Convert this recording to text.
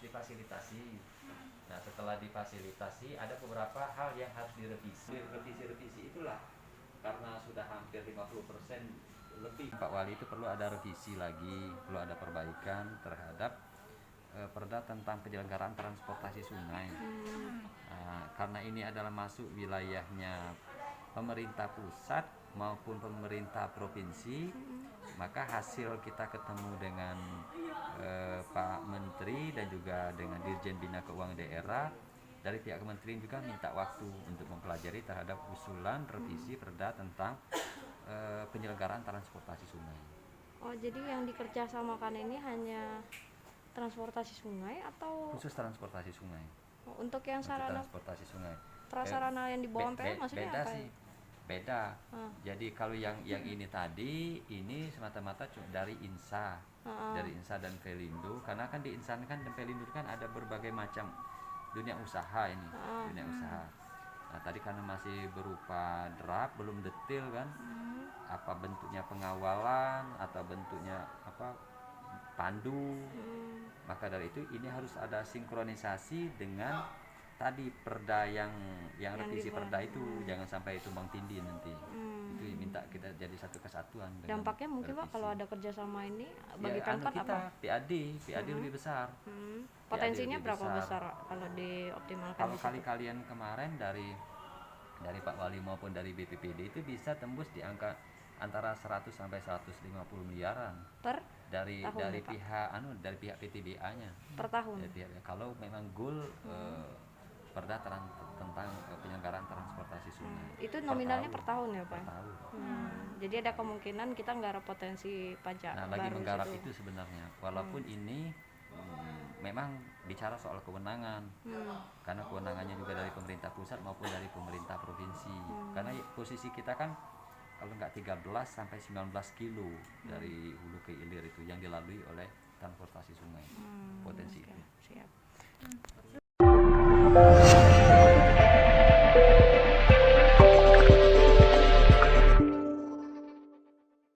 difasilitasi. Nah, setelah difasilitasi ada beberapa hal yang harus direvisi. Revisi itulah karena sudah hampir 50% lebih. Pak Wali itu perlu ada revisi lagi, perlu ada perbaikan terhadap Perda tentang penyelenggaraan transportasi sungai. Nah, karena ini adalah masuk wilayahnya pemerintah pusat maupun pemerintah provinsi, maka hasil kita ketemu dengan Pak Menteri dan juga dengan Dirjen Bina Keuangan Daerah, dari pihak kementerian juga minta waktu untuk mempelajari terhadap usulan revisi Perda tentang penyelenggaraan transportasi sungai. Oh, jadi yang dikerjasamakan ini hanya transportasi sungai atau khusus transportasi sungai? Untuk yang sarana transportasi sungai, prasarana yang di bawah MPL maksudnya beda apa? Sih beda. Jadi kalau yang ini tadi ini semata-mata dari INSA, dari INSA dan Pelindo, karena kan di INSA kan dan Pelindo kan ada berbagai macam dunia usaha ini, dunia usaha. Nah, tadi karena masih berupa draft, belum detail kan, apa bentuknya pengawalan atau bentuknya apa pandu. Maka dari itu ini harus ada sinkronisasi dengan tadi Perda yang revisi Perda itu, jangan sampai tumbang tindih nanti. Itu minta kita jadi satu kesatuan. Dampaknya mungkin Pak kalau ada kerjasama ini bagi Pemkot kita, apa? PAD lebih besar. Potensinya berapa besar kalau dioptimalkan? Kalau kali-kalian kemarin dari Pak Wali maupun dari BPPD itu bisa tembus di angka antara 100 sampai 150 miliaran per dari tahun, dari Pak? Dari pihak PTBA-nya per tahun. Kalau memang goal Perda tentang penyelenggaraan transportasi sungai. Itu nominalnya per tahun ya, Pak? Per tahun. Jadi ada kemungkinan kita nggarap potensi pajak. Nah, lagi menggarap itu sebenarnya. Walaupun ini memang bicara soal kewenangan, karena kewenangannya juga dari pemerintah pusat maupun dari pemerintah provinsi. Karena posisi kita kan kalau nggak 13 sampai 19 kilo dari hulu ke hilir itu yang dilalui oleh transportasi sungai. Potensi itu. Siap.